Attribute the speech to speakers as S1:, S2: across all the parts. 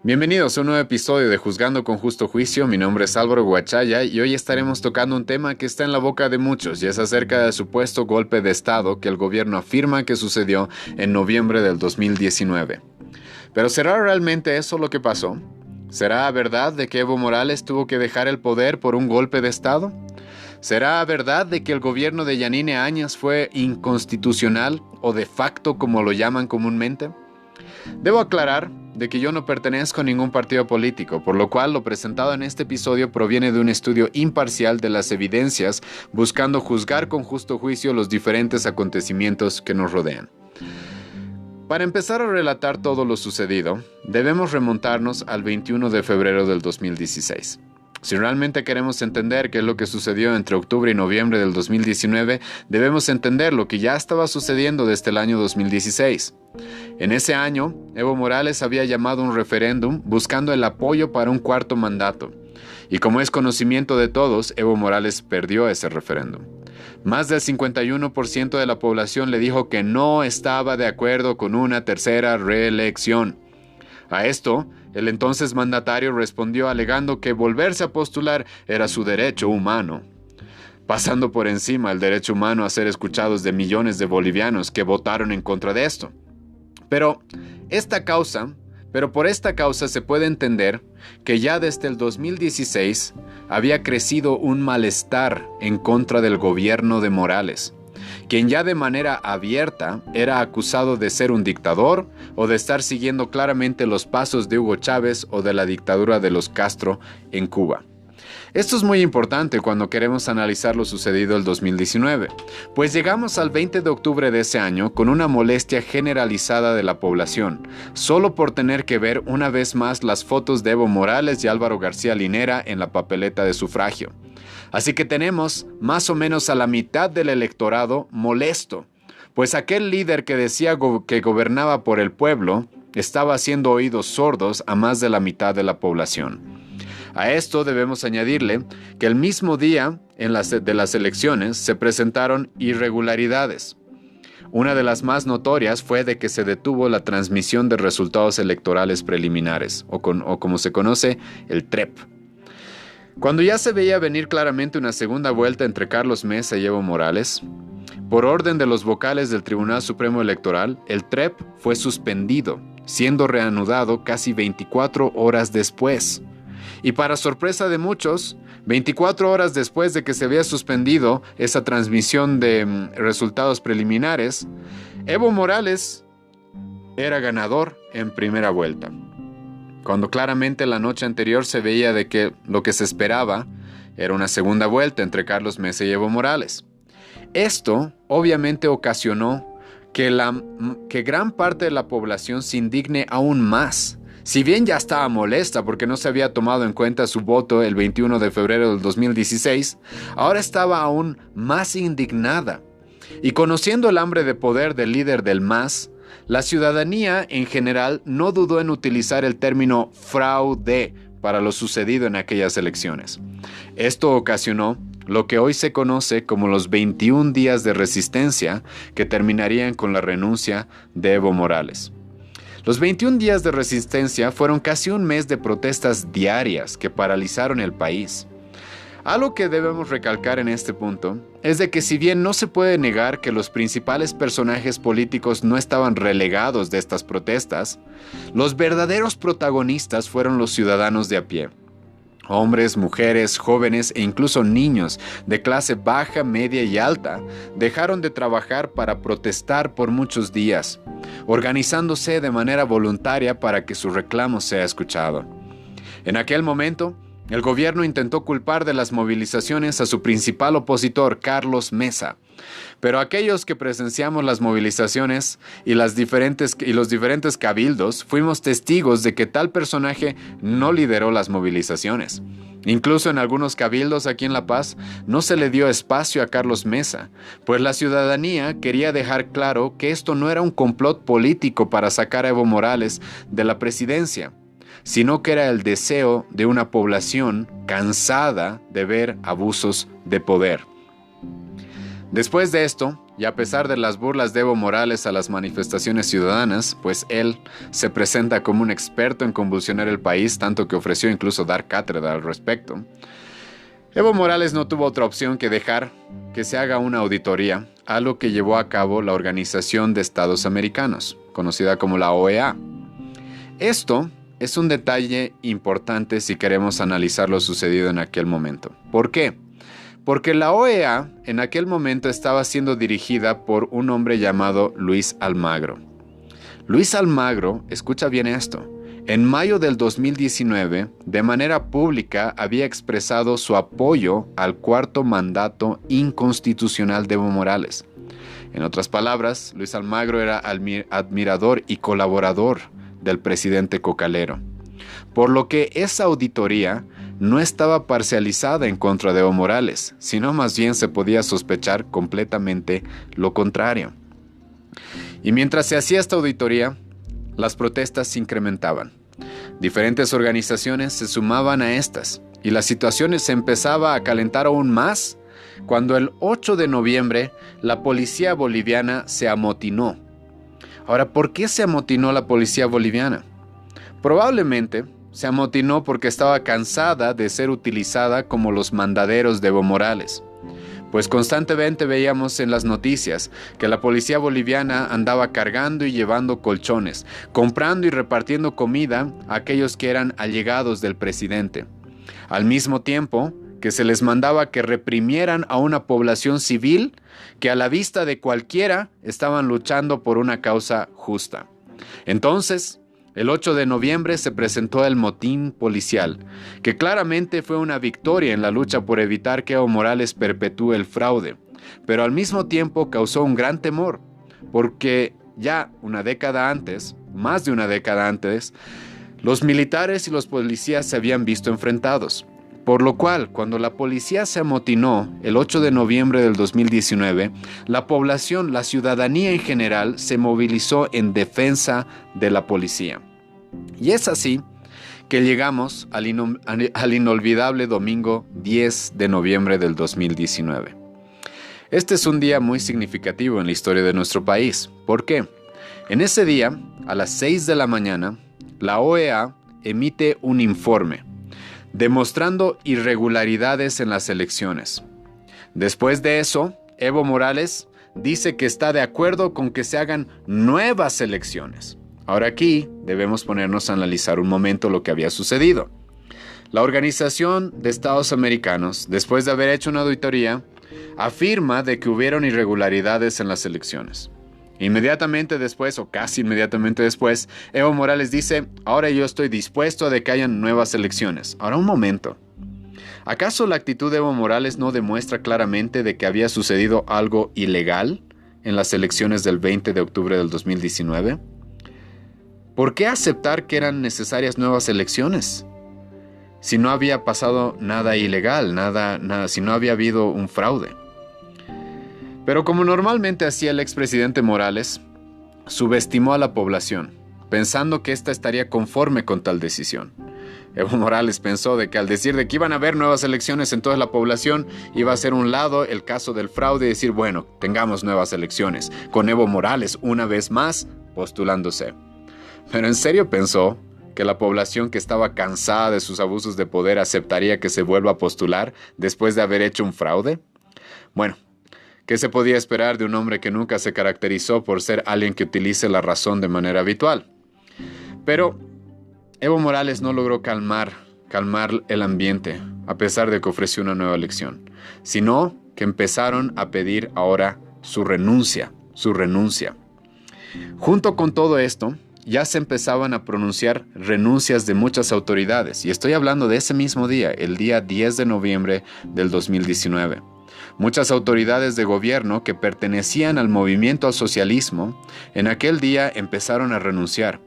S1: Bienvenidos a un nuevo episodio de Juzgando con Justo Juicio. Mi nombre es Álvaro Guachaya y hoy estaremos tocando un tema que está en la boca de muchos y es acerca del supuesto golpe de Estado que el gobierno afirma que sucedió en noviembre del 2019. Pero ¿será realmente eso lo que pasó? ¿Será verdad de que Evo Morales tuvo que dejar el poder por un golpe de Estado? ¿Será verdad de que el gobierno de Yanine Áñez fue inconstitucional o de facto como lo llaman comúnmente? Debo aclarar de que yo no pertenezco a ningún partido político, por lo cual lo presentado en este episodio proviene de un estudio imparcial de las evidencias, buscando juzgar con justo juicio los diferentes acontecimientos que nos rodean. Para empezar a relatar todo lo sucedido, debemos remontarnos al 21 de febrero del 2016. Si realmente queremos entender qué es lo que sucedió entre octubre y noviembre del 2019, debemos entender lo que ya estaba sucediendo desde el año 2016. En ese año, Evo Morales había llamado un referéndum buscando el apoyo para un cuarto mandato. Y como es conocimiento de todos, Evo Morales perdió ese referéndum. Más del 51% de la población le dijo que no estaba de acuerdo con una tercera reelección. A esto, el entonces mandatario respondió alegando que volverse a postular era su derecho humano, pasando por encima el derecho humano a ser escuchados de millones de bolivianos que votaron en contra de esto. Pero por esta causa se puede entender que ya desde el 2016 había crecido un malestar en contra del gobierno de Morales, quien ya de manera abierta era acusado de ser un dictador o de estar siguiendo claramente los pasos de Hugo Chávez o de la dictadura de los Castro en Cuba. Esto es muy importante cuando queremos analizar lo sucedido el 2019, pues llegamos al 20 de octubre de ese año con una molestia generalizada de la población, solo por tener que ver una vez más las fotos de Evo Morales y Álvaro García Linera en la papeleta de sufragio. Así que tenemos más o menos a la mitad del electorado molesto, pues aquel líder que decía que gobernaba por el pueblo estaba haciendo oídos sordos a más de la mitad de la población. A esto debemos añadirle que el mismo día de las elecciones se presentaron irregularidades. Una de las más notorias fue de que se detuvo la transmisión de resultados electorales preliminares, o como se conoce, el TREP. Cuando ya se veía venir claramente una segunda vuelta entre Carlos Mesa y Evo Morales, por orden de los vocales del Tribunal Supremo Electoral, el TREP fue suspendido, siendo reanudado casi 24 horas después. Y para sorpresa de muchos, 24 horas después de que se había suspendido esa transmisión de resultados preliminares, Evo Morales era ganador en primera vuelta, cuando claramente la noche anterior se veía de que lo que se esperaba era una segunda vuelta entre Carlos Mesa y Evo Morales. Esto obviamente ocasionó que gran parte de la población se indigne aún más. Si bien ya estaba molesta porque no se había tomado en cuenta su voto el 21 de febrero del 2016, ahora estaba aún más indignada. Y conociendo el hambre de poder del líder del MAS, la ciudadanía en general no dudó en utilizar el término fraude para lo sucedido en aquellas elecciones. Esto ocasionó lo que hoy se conoce como los 21 días de resistencia que terminarían con la renuncia de Evo Morales. Los 21 días de resistencia fueron casi un mes de protestas diarias que paralizaron el país. Algo que debemos recalcar en este punto es de que si bien no se puede negar que los principales personajes políticos no estaban relegados de estas protestas, los verdaderos protagonistas fueron los ciudadanos de a pie. Hombres, mujeres, jóvenes e incluso niños de clase baja, media y alta dejaron de trabajar para protestar por muchos días, organizándose de manera voluntaria para que su reclamo sea escuchado. En aquel momento, el gobierno intentó culpar de las movilizaciones a su principal opositor, Carlos Mesa. Pero aquellos que presenciamos las movilizaciones y los diferentes cabildos, fuimos testigos de que tal personaje no lideró las movilizaciones. Incluso en algunos cabildos aquí en La Paz no se le dio espacio a Carlos Mesa, pues la ciudadanía quería dejar claro que esto no era un complot político para sacar a Evo Morales de la presidencia, sino que era el deseo de una población cansada de ver abusos de poder. Después de esto, y a pesar de las burlas de Evo Morales a las manifestaciones ciudadanas, pues él se presenta como un experto en convulsionar el país, tanto que ofreció incluso dar cátedra al respecto. Evo Morales no tuvo otra opción que dejar que se haga una auditoría, algo que llevó a cabo la Organización de Estados Americanos, conocida como la OEA. Esto es un detalle importante si queremos analizar lo sucedido en aquel momento. ¿Por qué? Porque la OEA en aquel momento estaba siendo dirigida por un hombre llamado Luis Almagro. Luis Almagro, escucha bien esto, en mayo del 2019, de manera pública había expresado su apoyo al cuarto mandato inconstitucional de Evo Morales. En otras palabras, Luis Almagro era admirador y colaborador del presidente cocalero, por lo que esa auditoría no estaba parcializada en contra de Evo Morales, sino más bien se podía sospechar completamente lo contrario. Y mientras se hacía esta auditoría, las protestas se incrementaban. Diferentes organizaciones se sumaban a estas, y la situación se empezaba a calentar aún más cuando el 8 de noviembre la policía boliviana se amotinó. Ahora, ¿por qué se amotinó la policía boliviana? Probablemente se amotinó porque estaba cansada de ser utilizada como los mandaderos de Evo Morales. Pues constantemente veíamos en las noticias que la policía boliviana andaba cargando y llevando colchones, comprando y repartiendo comida a aquellos que eran allegados del presidente. Al mismo tiempo que se les mandaba que reprimieran a una población civil que a la vista de cualquiera estaban luchando por una causa justa. Entonces, el 8 de noviembre se presentó el motín policial, que claramente fue una victoria en la lucha por evitar que Evo Morales perpetúe el fraude, pero al mismo tiempo causó un gran temor, porque ya una década antes, más de una década antes, los militares y los policías se habían visto enfrentados. Por lo cual, cuando la policía se amotinó el 8 de noviembre del 2019, la población, la ciudadanía en general, se movilizó en defensa de la policía. Y es así que llegamos al inolvidable domingo 10 de noviembre del 2019. Este es un día muy significativo en la historia de nuestro país. ¿Por qué? En ese día, a las 6 de la mañana, la OEA emite un informe demostrando irregularidades en las elecciones. Después de eso, Evo Morales dice que está de acuerdo con que se hagan nuevas elecciones. Ahora aquí debemos ponernos a analizar un momento lo que había sucedido. La Organización de Estados Americanos, después de haber hecho una auditoría, afirma de que hubieron irregularidades en las elecciones. Inmediatamente después, o casi inmediatamente después, Evo Morales dice, ahora yo estoy dispuesto a de que hayan nuevas elecciones. Ahora un momento. ¿Acaso la actitud de Evo Morales no demuestra claramente de que había sucedido algo ilegal en las elecciones del 20 de octubre del 2019? ¿Por qué aceptar que eran necesarias nuevas elecciones? Si no había pasado nada ilegal, si no había habido un fraude. Pero como normalmente hacía el expresidente Morales, subestimó a la población, pensando que ésta estaría conforme con tal decisión. Evo Morales pensó de que al decir de que iban a haber nuevas elecciones en toda la población, iba a hacer un lado el caso del fraude y decir, bueno, tengamos nuevas elecciones, con Evo Morales una vez más postulándose. Pero ¿en serio pensó que la población que estaba cansada de sus abusos de poder aceptaría que se vuelva a postular después de haber hecho un fraude? Bueno, ¿qué se podía esperar de un hombre que nunca se caracterizó por ser alguien que utilice la razón de manera habitual? Pero Evo Morales no logró calmar el ambiente, a pesar de que ofreció una nueva elección, sino que empezaron a pedir ahora su renuncia. Junto con todo esto, ya se empezaban a pronunciar renuncias de muchas autoridades, y estoy hablando de ese mismo día, el día 10 de noviembre del 2019. Muchas autoridades de gobierno que pertenecían al movimiento al socialismo, en aquel día empezaron a renunciar.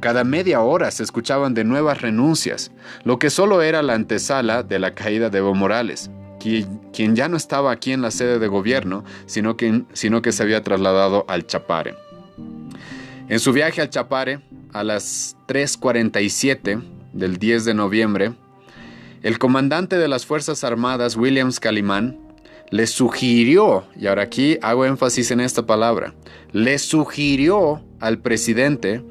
S1: Cada media hora se escuchaban de nuevas renuncias, lo que solo era la antesala de la caída de Evo Morales, quien ya no estaba aquí en la sede de gobierno, sino que se había trasladado al Chapare. En su viaje al Chapare, a las 3:47 del 10 de noviembre, el comandante de las Fuerzas Armadas, Williams Calimán, le sugirió, y ahora aquí hago énfasis en esta palabra, le sugirió al presidente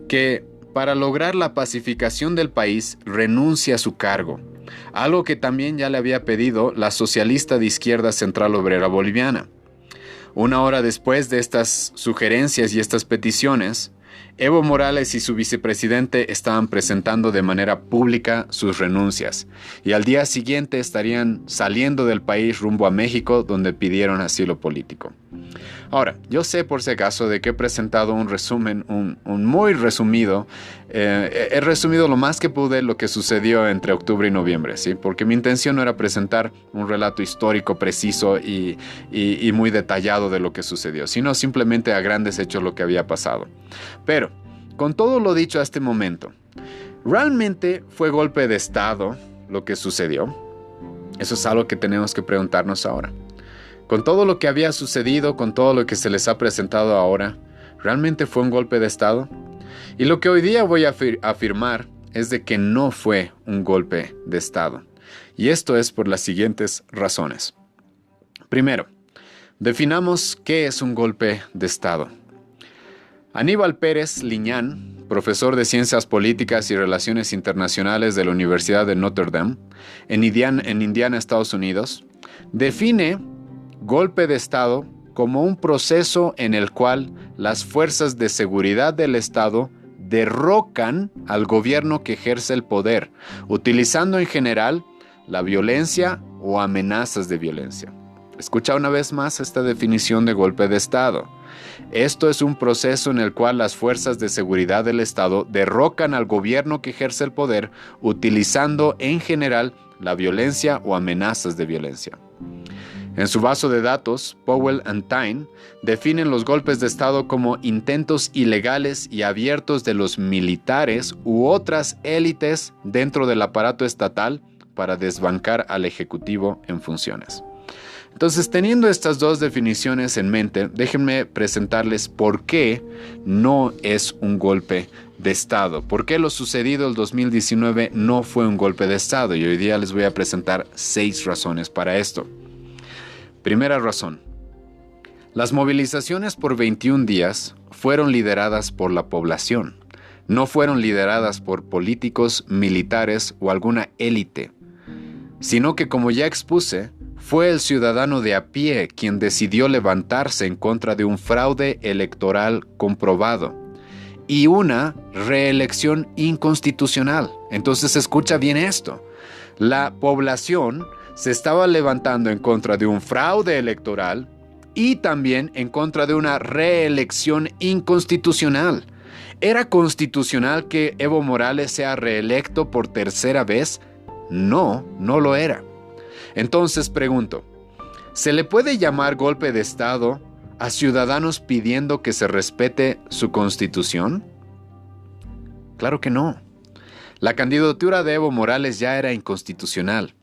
S1: que para lograr la pacificación del país renuncie a su cargo, algo que también ya le había pedido la socialista de izquierda Central Obrera Boliviana. Una hora después de estas sugerencias y estas peticiones, Evo Morales y su vicepresidente estaban presentando de manera pública sus renuncias y al día siguiente estarían saliendo del país rumbo a México, donde pidieron asilo político. Ahora, yo sé por si acaso de que he presentado un resumen, un muy resumido. He resumido lo más que pude lo que sucedió entre octubre y noviembre, ¿sí? Porque mi intención no era presentar un relato histórico preciso y muy detallado de lo que sucedió, sino simplemente a grandes hechos lo que había pasado. Pero, con todo lo dicho a este momento, ¿realmente fue golpe de Estado lo que sucedió? Eso es algo que tenemos que preguntarnos ahora. Con todo lo que había sucedido, con todo lo que se les ha presentado ahora, ¿realmente fue un golpe de Estado? Y lo que hoy día voy a afirmar es de que no fue un golpe de Estado. Y esto es por las siguientes razones. Primero, definamos qué es un golpe de Estado. Aníbal Pérez Liñán, profesor de Ciencias Políticas y Relaciones Internacionales de la Universidad de Notre Dame, en Indiana, Estados Unidos, define golpe de Estado como un proceso en el cual las fuerzas de seguridad del Estado derrocan al gobierno que ejerce el poder, utilizando en general la violencia o amenazas de violencia. Escucha una vez más esta definición de golpe de Estado. Esto es un proceso en el cual las fuerzas de seguridad del Estado derrocan al gobierno que ejerce el poder, utilizando en general la violencia o amenazas de violencia. En su base de datos, Powell and Tyne definen los golpes de Estado como intentos ilegales y abiertos de los militares u otras élites dentro del aparato estatal para desbancar al Ejecutivo en funciones. Entonces, teniendo estas dos definiciones en mente, déjenme presentarles por qué no es un golpe de Estado. ¿Por qué lo sucedido el 2019 no fue un golpe de Estado? Y hoy día les voy a presentar 6 razones para esto. Primera razón. Las movilizaciones por 21 días fueron lideradas por la población. No fueron lideradas por políticos, militares o alguna élite, sino que, como ya expuse, fue el ciudadano de a pie quien decidió levantarse en contra de un fraude electoral comprobado y una reelección inconstitucional. Entonces, escucha bien esto. La población se estaba levantando en contra de un fraude electoral y también en contra de una reelección inconstitucional. ¿Era constitucional que Evo Morales sea reelecto por tercera vez? No, no lo era. Entonces pregunto, ¿se le puede llamar golpe de Estado a ciudadanos pidiendo que se respete su constitución? Claro que no. La candidatura de Evo Morales ya era inconstitucional.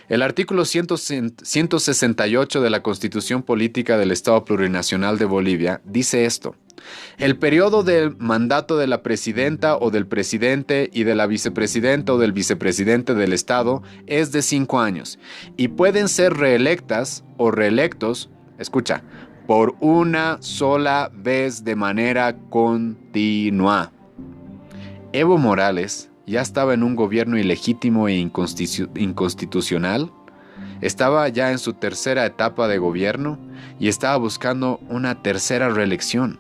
S1: El artículo 168 de la Constitución Política del Estado Plurinacional de Bolivia dice esto: el periodo del mandato de la presidenta o del presidente y de la vicepresidenta o del vicepresidente del Estado es de 5 años y pueden ser reelectas o reelectos, escucha, por una sola vez de manera continua. Evo Morales ya estaba en un gobierno ilegítimo e inconstitucional, estaba ya en su tercera etapa de gobierno y estaba buscando una tercera reelección.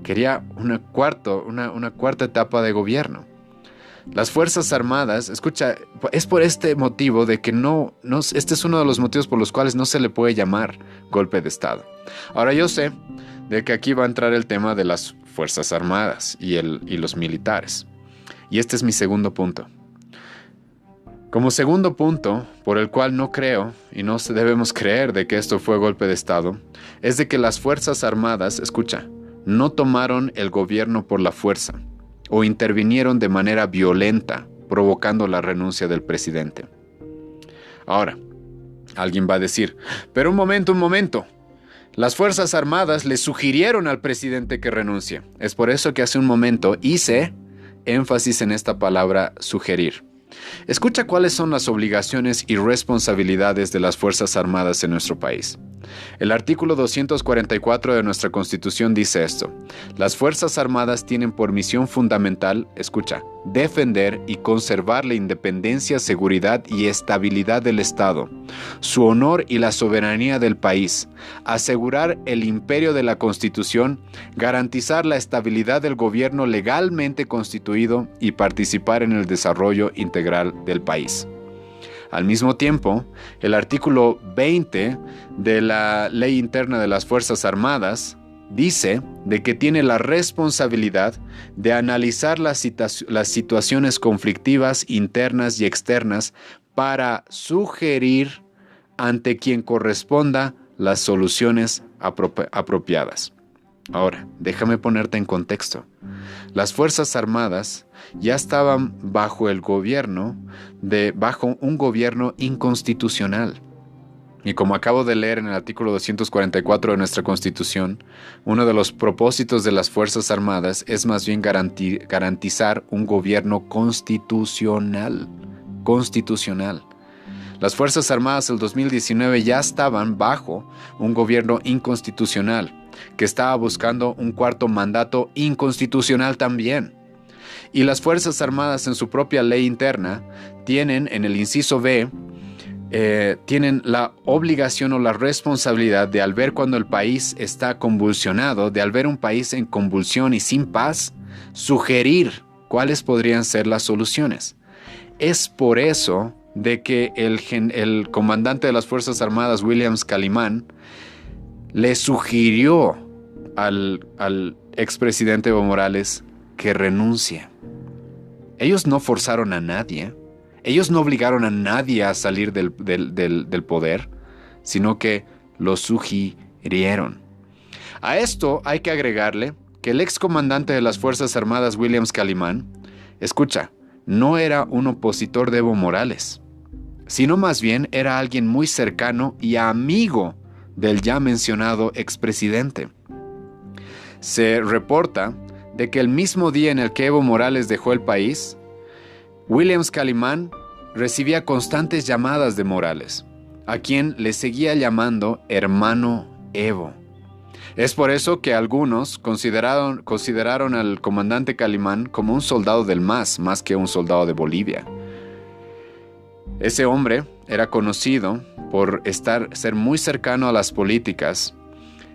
S1: Quería una cuarta etapa de gobierno. Las Fuerzas Armadas, escucha, es por este motivo de que este es uno de los motivos por los cuales no se le puede llamar golpe de Estado. Ahora yo sé de que aquí va a entrar el tema de las Fuerzas Armadas y los militares. Y este es mi segundo punto. Como segundo punto, por el cual no creo y no debemos creer de que esto fue golpe de Estado, es de que las Fuerzas Armadas, escucha, no tomaron el gobierno por la fuerza o intervinieron de manera violenta, provocando la renuncia del presidente. Ahora, alguien va a decir, pero un momento. Las Fuerzas Armadas le sugirieron al presidente que renuncie. Es por eso que hace un momento hice énfasis en esta palabra sugerir. Escucha cuáles son las obligaciones y responsabilidades de las Fuerzas Armadas en nuestro país. El artículo 244 de nuestra Constitución dice esto: las Fuerzas Armadas tienen por misión fundamental, escucha, defender y conservar la independencia, seguridad y estabilidad del Estado, su honor y la soberanía del país, asegurar el imperio de la Constitución, garantizar la estabilidad del gobierno legalmente constituido y participar en el desarrollo integral del país. Al mismo tiempo, el artículo 20 de la Ley Interna de las Fuerzas Armadas dice de que tiene la responsabilidad de analizar las situaciones conflictivas internas y externas para sugerir ante quien corresponda las soluciones apropiadas. Ahora, déjame ponerte en contexto. Las Fuerzas Armadas ya estaban bajo un gobierno inconstitucional. Y como acabo de leer en el artículo 244 de nuestra Constitución, uno de los propósitos de las Fuerzas Armadas es más bien garantizar un gobierno constitucional. Las Fuerzas Armadas del 2019 ya estaban bajo un gobierno inconstitucional, que estaba buscando un cuarto mandato inconstitucional también. Y las Fuerzas Armadas en su propia ley interna tienen, en el inciso B, tienen la obligación o la responsabilidad de, al ver cuando el país está convulsionado, de al ver un país en convulsión y sin paz, sugerir cuáles podrían ser las soluciones. Es por eso de que el comandante de las Fuerzas Armadas, William Calimán, le sugirió al expresidente Evo Morales que renuncie. Ellos no forzaron a nadie, ellos no obligaron a nadie a salir del poder, sino que lo sugirieron. A esto hay que agregarle que el excomandante de las Fuerzas Armadas, William Calimán, escucha, no era un opositor de Evo Morales, sino más bien era alguien muy cercano y amigo del ya mencionado expresidente. Se reporta de que el mismo día en el que Evo Morales dejó el país, William Calimán recibía constantes llamadas de Morales, a quien le seguía llamando hermano Evo. Es por eso que algunos consideraron al comandante Calimán como un soldado del MAS, más que un soldado de Bolivia. Ese hombre era conocido por ser muy cercano a las políticas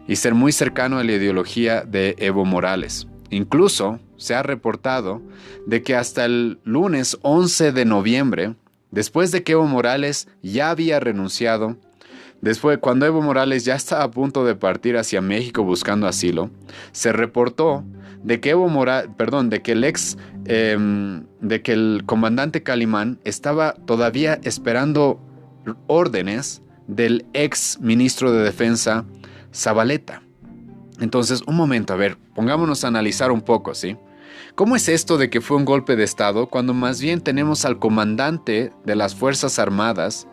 S1: y ser muy cercano a la ideología de Evo Morales. Incluso se ha reportado de que hasta el lunes 11 de noviembre, después de que Evo Morales ya había renunciado, cuando Evo Morales ya estaba a punto de partir hacia México buscando asilo, se reportó de que el comandante Calimán estaba todavía esperando órdenes del ex ministro de Defensa, Zabaleta. Entonces, un momento, a ver, pongámonos a analizar un poco, ¿sí? ¿Cómo es esto de que fue un golpe de Estado cuando más bien tenemos al comandante de las Fuerzas Armadas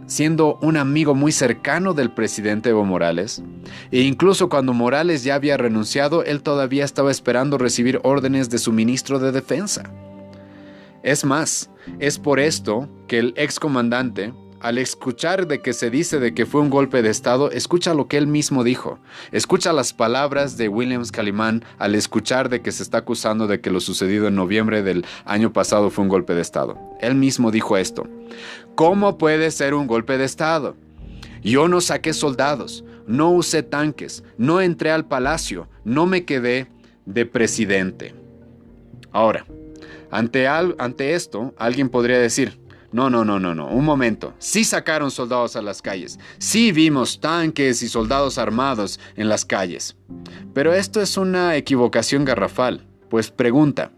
S1: siendo un amigo muy cercano del presidente Evo Morales? E incluso cuando Morales ya había renunciado, él todavía estaba esperando recibir órdenes de su ministro de Defensa. Es más, es por esto que el excomandante, al escuchar de que se dice de que fue un golpe de Estado, escucha lo que él mismo dijo. Escucha las palabras de William Calimán al escuchar de que se está acusando de que lo sucedido en noviembre del año pasado fue un golpe de Estado. Él mismo dijo esto: ¿cómo puede ser un golpe de Estado? Yo no saqué soldados, no usé tanques, no entré al palacio, no me quedé de presidente. Ahora, ante esto, alguien podría decir: no, un momento. Sí sacaron soldados a las calles. Sí vimos tanques y soldados armados en las calles. Pero esto es una equivocación garrafal. Pues pregunta,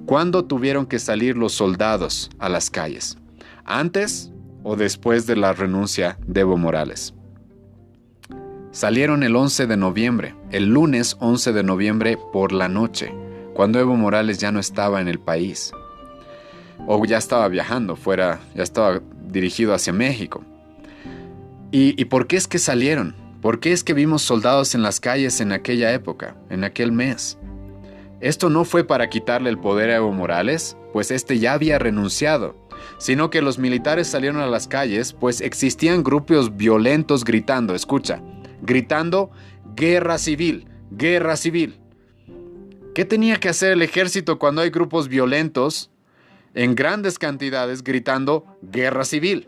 S1: ¿cuándo tuvieron que salir los soldados a las calles? ¿Antes o después de la renuncia de Evo Morales? Salieron el 11 de noviembre, el lunes 11 de noviembre por la noche, cuando Evo Morales ya no estaba en el país. O ya estaba viajando ya estaba dirigido hacia México. ¿Y por qué es que salieron? ¿Por qué es que vimos soldados en las calles en aquella época, en aquel mes? Esto no fue para quitarle el poder a Evo Morales, pues este ya había renunciado, sino que los militares salieron a las calles, pues existían grupos violentos gritando, escucha, gritando guerra civil, guerra civil. ¿Qué tenía que hacer el ejército cuando hay grupos violentos en grandes cantidades gritando guerra civil?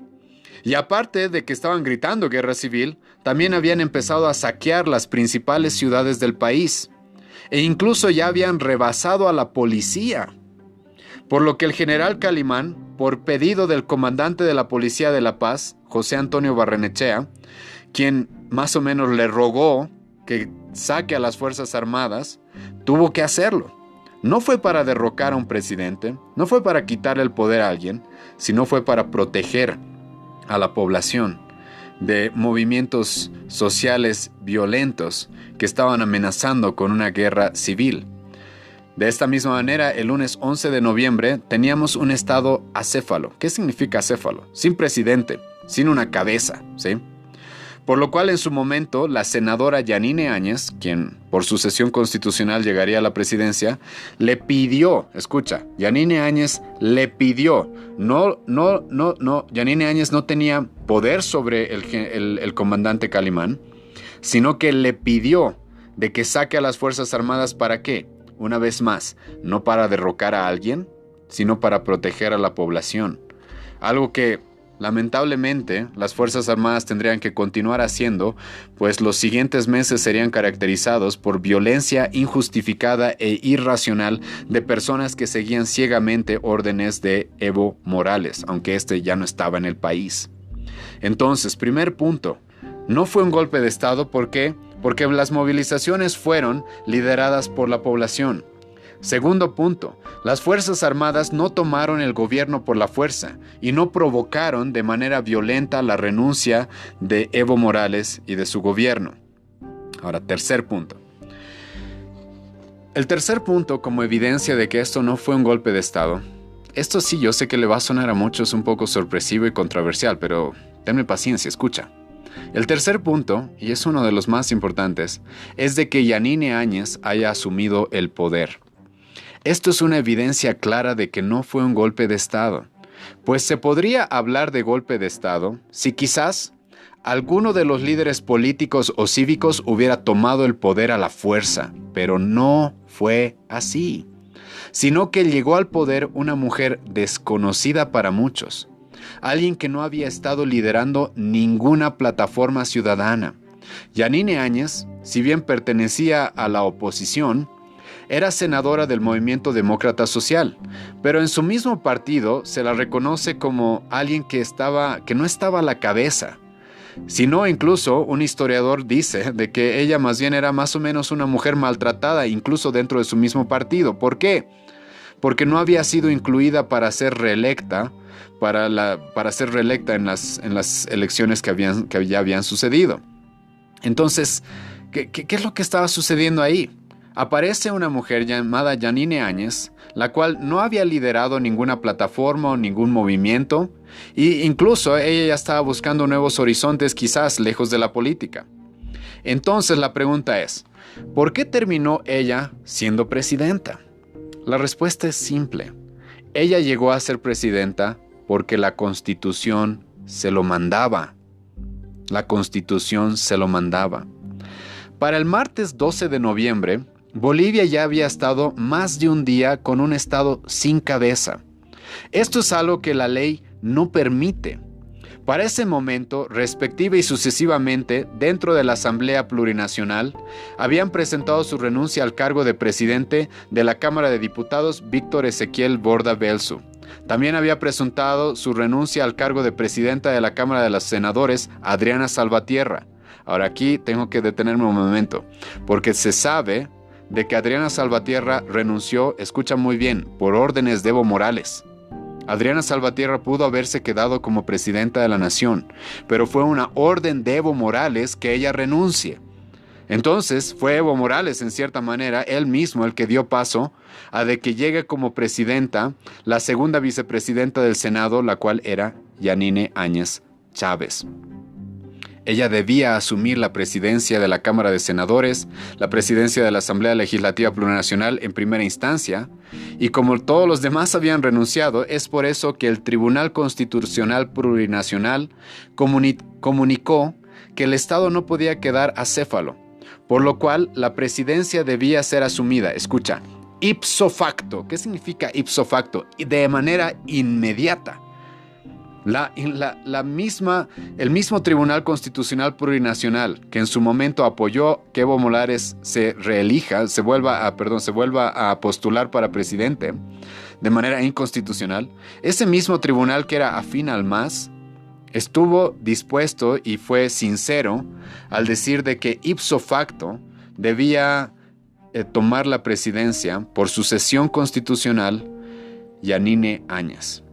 S1: Y aparte de que estaban gritando guerra civil, también habían empezado a saquear las principales ciudades del país. E incluso ya habían rebasado a la policía. Por lo que el general Calimán, por pedido del comandante de la Policía de La Paz, José Antonio Barrenechea, quien más o menos le rogó que saque a las Fuerzas Armadas, tuvo que hacerlo. No fue para derrocar a un presidente, no fue para quitarle el poder a alguien, sino fue para proteger a la población de movimientos sociales violentos que estaban amenazando con una guerra civil. De esta misma manera, el lunes 11 de noviembre teníamos un estado acéfalo. ¿Qué significa acéfalo? Sin presidente, sin una cabeza, ¿sí? Por lo cual en su momento la senadora Yanine Áñez, quien por sucesión constitucional llegaría a la presidencia, le pidió, escucha, Yanine Áñez le pidió, Yanine Áñez no tenía poder sobre el comandante Calimán, sino que le pidió de que saque a las Fuerzas Armadas. ¿Para qué? Una vez más, no para derrocar a alguien, sino para proteger a la población. Algo que lamentablemente las Fuerzas Armadas tendrían que continuar haciendo, pues los siguientes meses serían caracterizados por violencia injustificada e irracional de personas que seguían ciegamente órdenes de Evo Morales, aunque este ya no estaba en el país. Entonces, primer punto, no fue un golpe de Estado. ¿Por qué? Porque las movilizaciones fueron lideradas por la población. Segundo punto, las Fuerzas Armadas no tomaron el gobierno por la fuerza y no provocaron de manera violenta la renuncia de Evo Morales y de su gobierno. Ahora, tercer punto. El tercer punto, como evidencia de que esto no fue un golpe de Estado, esto sí, yo sé que le va a sonar a muchos un poco sorpresivo y controversial, pero tenme paciencia, escucha. El tercer punto, y es uno de los más importantes, es de que Yanine Áñez haya asumido el poder. Esto es una evidencia clara de que no fue un golpe de Estado, pues se podría hablar de golpe de Estado si quizás alguno de los líderes políticos o cívicos hubiera tomado el poder a la fuerza, pero no fue así, sino que llegó al poder una mujer desconocida para muchos, alguien que no había estado liderando ninguna plataforma ciudadana. Yanine Áñez, si bien pertenecía a la oposición, era senadora del Movimiento Demócrata Social, pero en su mismo partido se la reconoce como alguien que no estaba a la cabeza, sino incluso un historiador dice de que ella más bien era más o menos una mujer maltratada incluso dentro de su mismo partido. ¿Por qué? Porque no había sido incluida para ser reelecta, en las elecciones que ya habían sucedido. Entonces, ¿qué es lo que estaba sucediendo ahí? Aparece una mujer llamada Yanine Áñez, la cual no había liderado ninguna plataforma o ningún movimiento, e incluso ella ya estaba buscando nuevos horizontes, quizás lejos de la política. Entonces la pregunta es, ¿por qué terminó ella siendo presidenta? La respuesta es simple. Ella llegó a ser presidenta porque la Constitución se lo mandaba. La Constitución se lo mandaba. Para el martes 12 de noviembre, Bolivia ya había estado más de un día con un estado sin cabeza. Esto es algo que la ley no permite. Para ese momento, respectiva y sucesivamente, dentro de la Asamblea Plurinacional, habían presentado su renuncia al cargo de presidente de la Cámara de Diputados Víctor Ezequiel Borda Belsu. También había presentado su renuncia al cargo de presidenta de la Cámara de los Senadores Adriana Salvatierra. Ahora aquí tengo que detenerme un momento, porque se sabe de que Adriana Salvatierra renunció, escucha muy bien, por órdenes de Evo Morales. Adriana Salvatierra pudo haberse quedado como presidenta de la nación, pero fue una orden de Evo Morales que ella renuncie. Entonces fue Evo Morales, en cierta manera, él mismo el que dio paso a de que llegue como presidenta la segunda vicepresidenta del Senado, la cual era Yanine Áñez Chávez. Ella debía asumir la presidencia de la Cámara de Senadores, la presidencia de la Asamblea Legislativa Plurinacional en primera instancia, y como todos los demás habían renunciado, es por eso que el Tribunal Constitucional Plurinacional comunicó que el Estado no podía quedar acéfalo, por lo cual la presidencia debía ser asumida, escucha, ipso facto. ¿Qué significa ipso facto? De manera inmediata. El mismo Tribunal Constitucional Plurinacional que en su momento apoyó que Evo Morales se vuelva a postular para presidente de manera inconstitucional, ese mismo tribunal que era afín al MAS estuvo dispuesto y fue sincero al decir de que ipso facto debía tomar la presidencia por sucesión constitucional Yanine Áñez.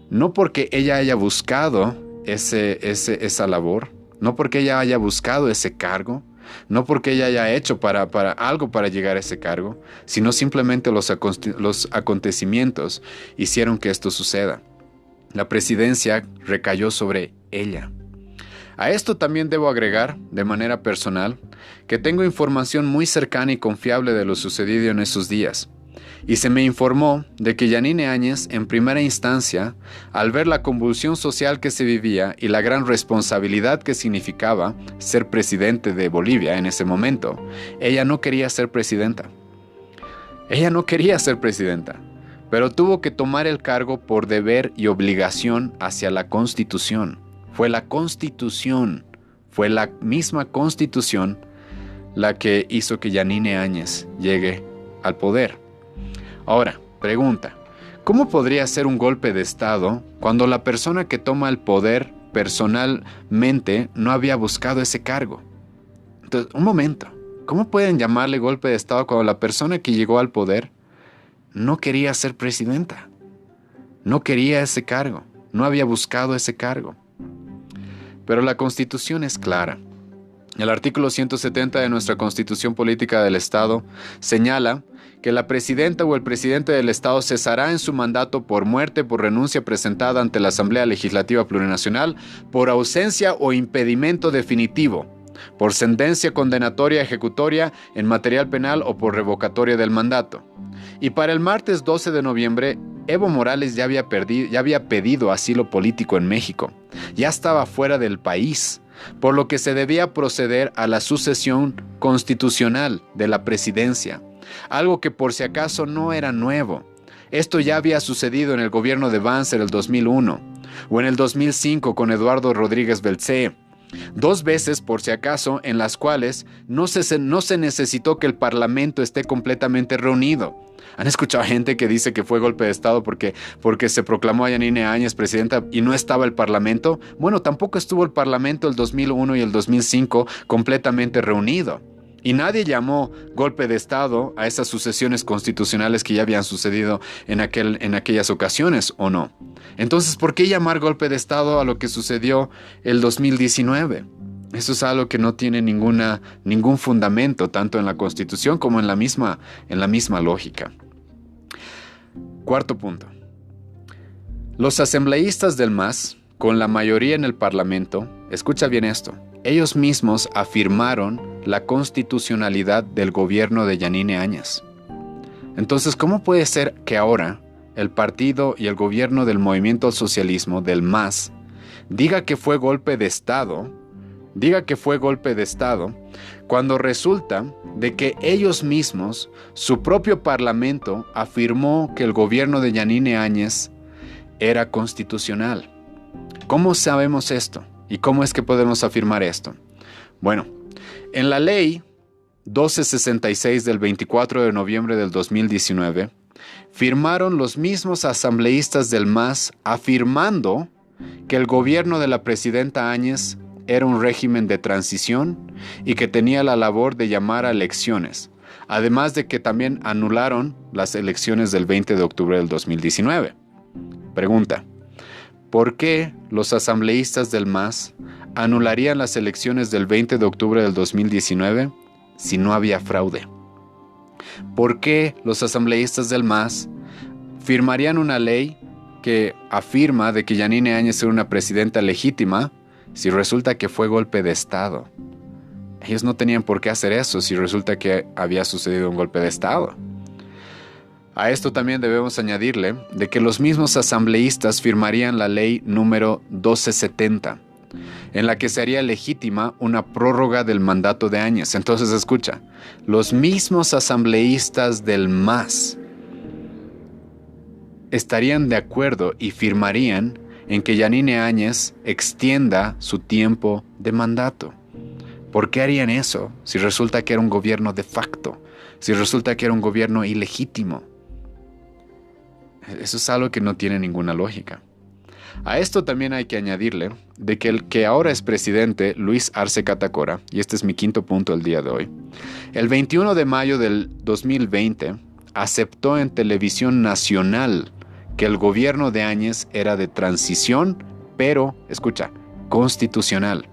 S1: No porque ella haya buscado esa labor, no porque ella haya buscado ese cargo, no porque ella haya hecho algo para llegar a ese cargo, sino simplemente los acontecimientos hicieron que esto suceda. La presidencia recayó sobre ella. A esto también debo agregar, de manera personal, que tengo información muy cercana y confiable de lo sucedido en esos días. Y se me informó de que Yanine Áñez, en primera instancia, al ver la convulsión social que se vivía y la gran responsabilidad que significaba ser presidente de Bolivia en ese momento, ella no quería ser presidenta. Ella no quería ser presidenta, pero tuvo que tomar el cargo por deber y obligación hacia la Constitución. Fue la Constitución, fue la misma Constitución la que hizo que Yanine Áñez llegue al poder. Ahora, pregunta, ¿cómo podría ser un golpe de Estado cuando la persona que toma el poder personalmente no había buscado ese cargo? Entonces, un momento, ¿cómo pueden llamarle golpe de Estado cuando la persona que llegó al poder no quería ser presidenta? No quería ese cargo, no había buscado ese cargo. Pero la Constitución es clara. El artículo 170 de nuestra Constitución Política del Estado señala que la presidenta o el presidente del Estado cesará en su mandato por muerte, por renuncia presentada ante la Asamblea Legislativa Plurinacional, por ausencia o impedimento definitivo, por sentencia condenatoria ejecutoria en material penal o por revocatoria del mandato. Y para el martes 12 de noviembre, Evo Morales ya había pedido asilo político en México. Ya estaba fuera del país, por lo que se debía proceder a la sucesión constitucional de la presidencia, algo que por si acaso no era nuevo. Esto ya había sucedido en el gobierno de Banzer el 2001 o en el 2005 con Eduardo Rodríguez Belcé. 2 veces, por si acaso, en las cuales no se necesitó que el Parlamento esté completamente reunido. ¿Han escuchado gente que dice que fue golpe de Estado porque se proclamó a Yanine Áñez presidenta y no estaba el Parlamento? Bueno, tampoco estuvo el Parlamento el 2001 y el 2005 completamente reunido. Y nadie llamó golpe de Estado a esas sucesiones constitucionales que ya habían sucedido en aquellas ocasiones, ¿o no? Entonces, ¿por qué llamar golpe de Estado a lo que sucedió el 2019? Eso es algo que no tiene ningún fundamento, tanto en la Constitución como en la misma lógica. Cuarto punto. Los asambleístas del MAS, con la mayoría en el Parlamento, escucha bien esto, ellos mismos afirmaron la constitucionalidad del gobierno de Yanine Áñez. Entonces, ¿cómo puede ser que ahora el partido y el gobierno del movimiento al socialismo, del MAS, diga que fue golpe de Estado, cuando resulta de que ellos mismos, su propio parlamento, afirmó que el gobierno de Yanine Áñez era constitucional? ¿Cómo sabemos esto? ¿Y cómo es que podemos afirmar esto? Bueno, en la ley 1266 del 24 de noviembre del 2019, firmaron los mismos asambleístas del MAS afirmando que el gobierno de la presidenta Áñez era un régimen de transición y que tenía la labor de llamar a elecciones, además de que también anularon las elecciones del 20 de octubre del 2019. Pregunta: ¿por qué los asambleístas del MAS anularían las elecciones del 20 de octubre del 2019 si no había fraude? ¿Por qué los asambleístas del MAS firmarían una ley que afirma de que Yanine Áñez era una presidenta legítima si resulta que fue golpe de Estado? Ellos no tenían por qué hacer eso si resulta que había sucedido un golpe de Estado. A esto también debemos añadirle de que los mismos asambleístas firmarían la ley número 1270, en la que se haría legítima una prórroga del mandato de Áñez. Entonces, escucha, los mismos asambleístas del MAS estarían de acuerdo y firmarían en que Yanine Áñez extienda su tiempo de mandato. ¿Por qué harían eso si resulta que era un gobierno de facto? Si resulta que era un gobierno ilegítimo. Eso es algo que no tiene ninguna lógica. A esto también hay que añadirle de que el que ahora es presidente, Luis Arce Catacora, y este es mi quinto punto del día de hoy, el 21 de mayo del 2020 aceptó en televisión nacional que el gobierno de Áñez era de transición, pero, escucha, constitucional.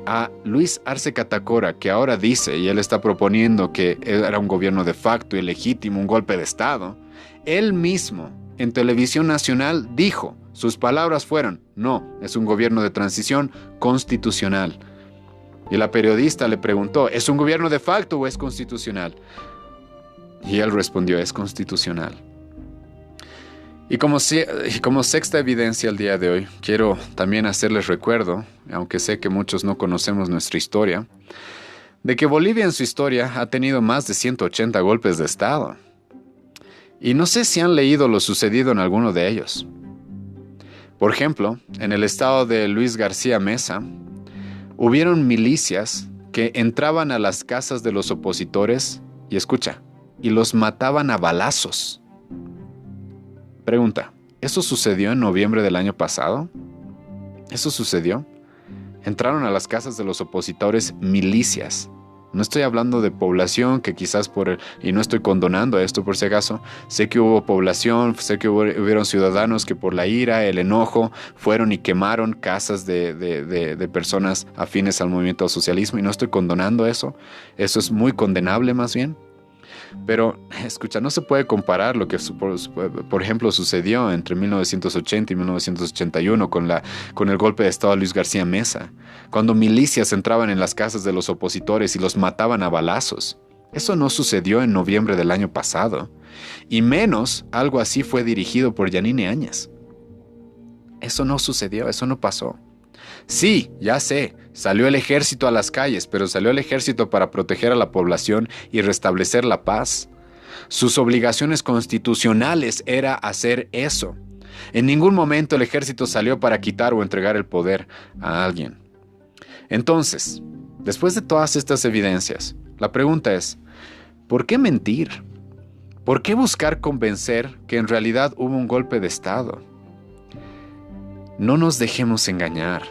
S1: A Luis Arce Catacora, que ahora dice, y él está proponiendo que era un gobierno de facto, ilegítimo, un golpe de Estado, él mismo en televisión nacional dijo, sus palabras fueron, no, es un gobierno de transición constitucional. Y la periodista le preguntó, ¿es un gobierno de facto o es constitucional? Y él respondió, es constitucional. Y como sexta evidencia el día de hoy, quiero también hacerles recuerdo, aunque sé que muchos no conocemos nuestra historia, de que Bolivia en su historia ha tenido más de 180 golpes de Estado. Y no sé si han leído lo sucedido en alguno de ellos. Por ejemplo, en el estado de Luis García Meza, hubieron milicias que entraban a las casas de los opositores, y escucha, y los mataban a balazos. Pregunta, ¿eso sucedió en noviembre del año pasado? ¿Eso sucedió? Entraron a las casas de los opositores milicias. No estoy hablando de población que quizás y no estoy condonando esto por si acaso. Sé que hubo población, sé que hubieron ciudadanos que por la ira, el enojo, fueron y quemaron casas de personas afines al movimiento al socialismo y no estoy condonando eso. Eso es muy condenable más bien. Pero, escucha, no se puede comparar lo que, por ejemplo, sucedió entre 1980 y 1981 con el golpe de Estado de Luis García Meza, cuando milicias entraban en las casas de los opositores y los mataban a balazos. Eso no sucedió en noviembre del año pasado, y menos algo así fue dirigido por Yanine Áñez. Eso no sucedió, eso no pasó. Sí, ya sé, salió el ejército a las calles, pero salió el ejército para proteger a la población y restablecer la paz. Sus obligaciones constitucionales era hacer eso. En ningún momento el ejército salió para quitar o entregar el poder a alguien. Entonces, después de todas estas evidencias, la pregunta es, ¿por qué mentir? ¿Por qué buscar convencer que en realidad hubo un golpe de Estado? No nos dejemos engañar.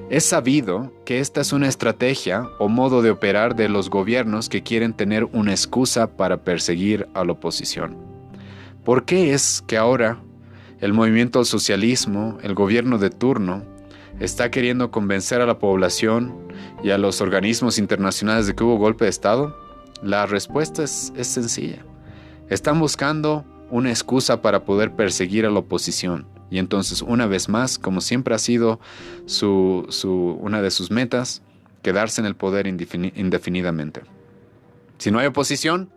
S1: Es sabido que esta es una estrategia o modo de operar de los gobiernos que quieren tener una excusa para perseguir a la oposición. ¿Por qué es que ahora el movimiento al socialismo, el gobierno de turno, está queriendo convencer a la población y a los organismos internacionales de que hubo golpe de Estado? La respuesta es sencilla. Están buscando una excusa para poder perseguir a la oposición. Y entonces, una vez más, como siempre ha sido una de sus metas, quedarse en el poder indefinidamente. Si no hay oposición,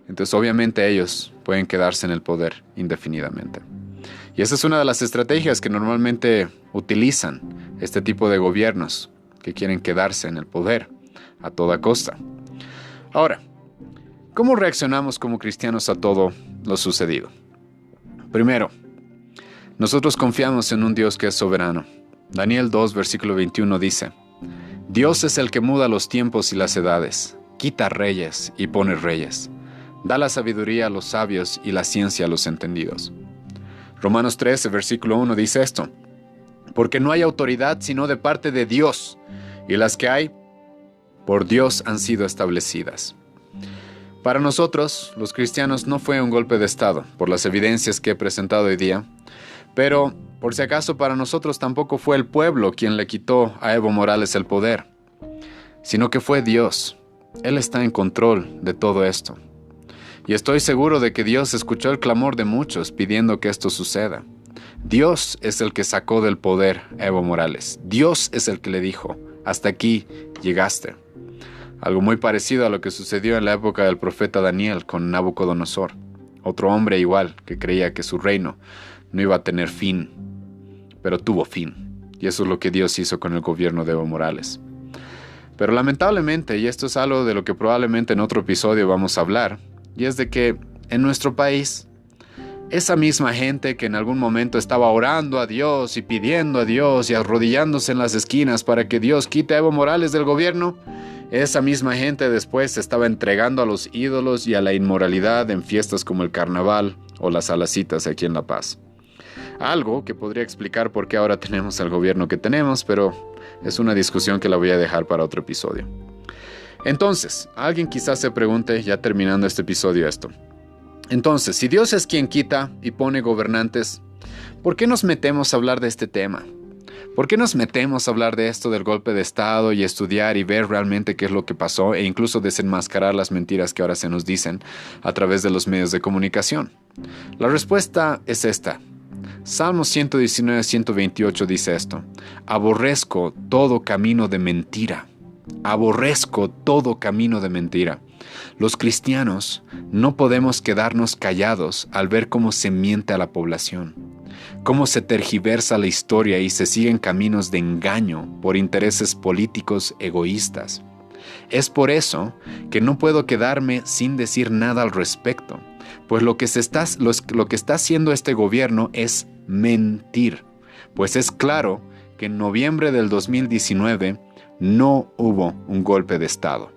S1: entonces obviamente ellos pueden quedarse en el poder indefinidamente. Y esa es una de las estrategias que normalmente utilizan este tipo de gobiernos que quieren quedarse en el poder a toda costa. Ahora, ¿cómo reaccionamos como cristianos a todo lo sucedido? Primero, nosotros confiamos en un Dios que es soberano. Daniel 2, versículo 21 dice, Dios es el que muda los tiempos y las edades, quita reyes y pone reyes, da la sabiduría a los sabios y la ciencia a los entendidos. Romanos 13, versículo 1 dice esto, porque no hay autoridad sino de parte de Dios, y las que hay, por Dios han sido establecidas. Para nosotros, los cristianos, no fue un golpe de Estado, por las evidencias que he presentado hoy día, pero, por si acaso, para nosotros tampoco fue el pueblo quien le quitó a Evo Morales el poder, sino que fue Dios. Él está en control de todo esto. Y estoy seguro de que Dios escuchó el clamor de muchos pidiendo que esto suceda. Dios es el que sacó del poder a Evo Morales. Dios es el que le dijo, hasta aquí llegaste. Algo muy parecido a lo que sucedió en la época del profeta Daniel con Nabucodonosor. Otro hombre igual que creía que su reino no iba a tener fin, pero tuvo fin. Y eso es lo que Dios hizo con el gobierno de Evo Morales. Pero lamentablemente, y esto es algo de lo que probablemente en otro episodio vamos a hablar, y es de que en nuestro país, esa misma gente que en algún momento estaba orando a Dios y pidiendo a Dios y arrodillándose en las esquinas para que Dios quite a Evo Morales del gobierno, esa misma gente después se estaba entregando a los ídolos y a la inmoralidad en fiestas como el carnaval o las alacitas aquí en La Paz. Algo que podría explicar por qué ahora tenemos el gobierno que tenemos, pero es una discusión que la voy a dejar para otro episodio. Entonces, alguien quizás se pregunte, ya terminando este episodio, esto. Entonces, si Dios es quien quita y pone gobernantes, ¿por qué nos metemos a hablar de este tema? ¿Por qué nos metemos a hablar de esto del golpe de Estado y estudiar y ver realmente qué es lo que pasó e incluso desenmascarar las mentiras que ahora se nos dicen a través de los medios de comunicación? La respuesta es esta. Salmos 119, 128 dice esto: aborrezco todo camino de mentira. Aborrezco todo camino de mentira. Los cristianos no podemos quedarnos callados al ver cómo se miente a la población, cómo se tergiversa la historia y se siguen caminos de engaño por intereses políticos egoístas. Es por eso que no puedo quedarme sin decir nada al respecto, pues lo que está haciendo este gobierno es mentir, pues es claro que en noviembre del 2019 no hubo un golpe de Estado.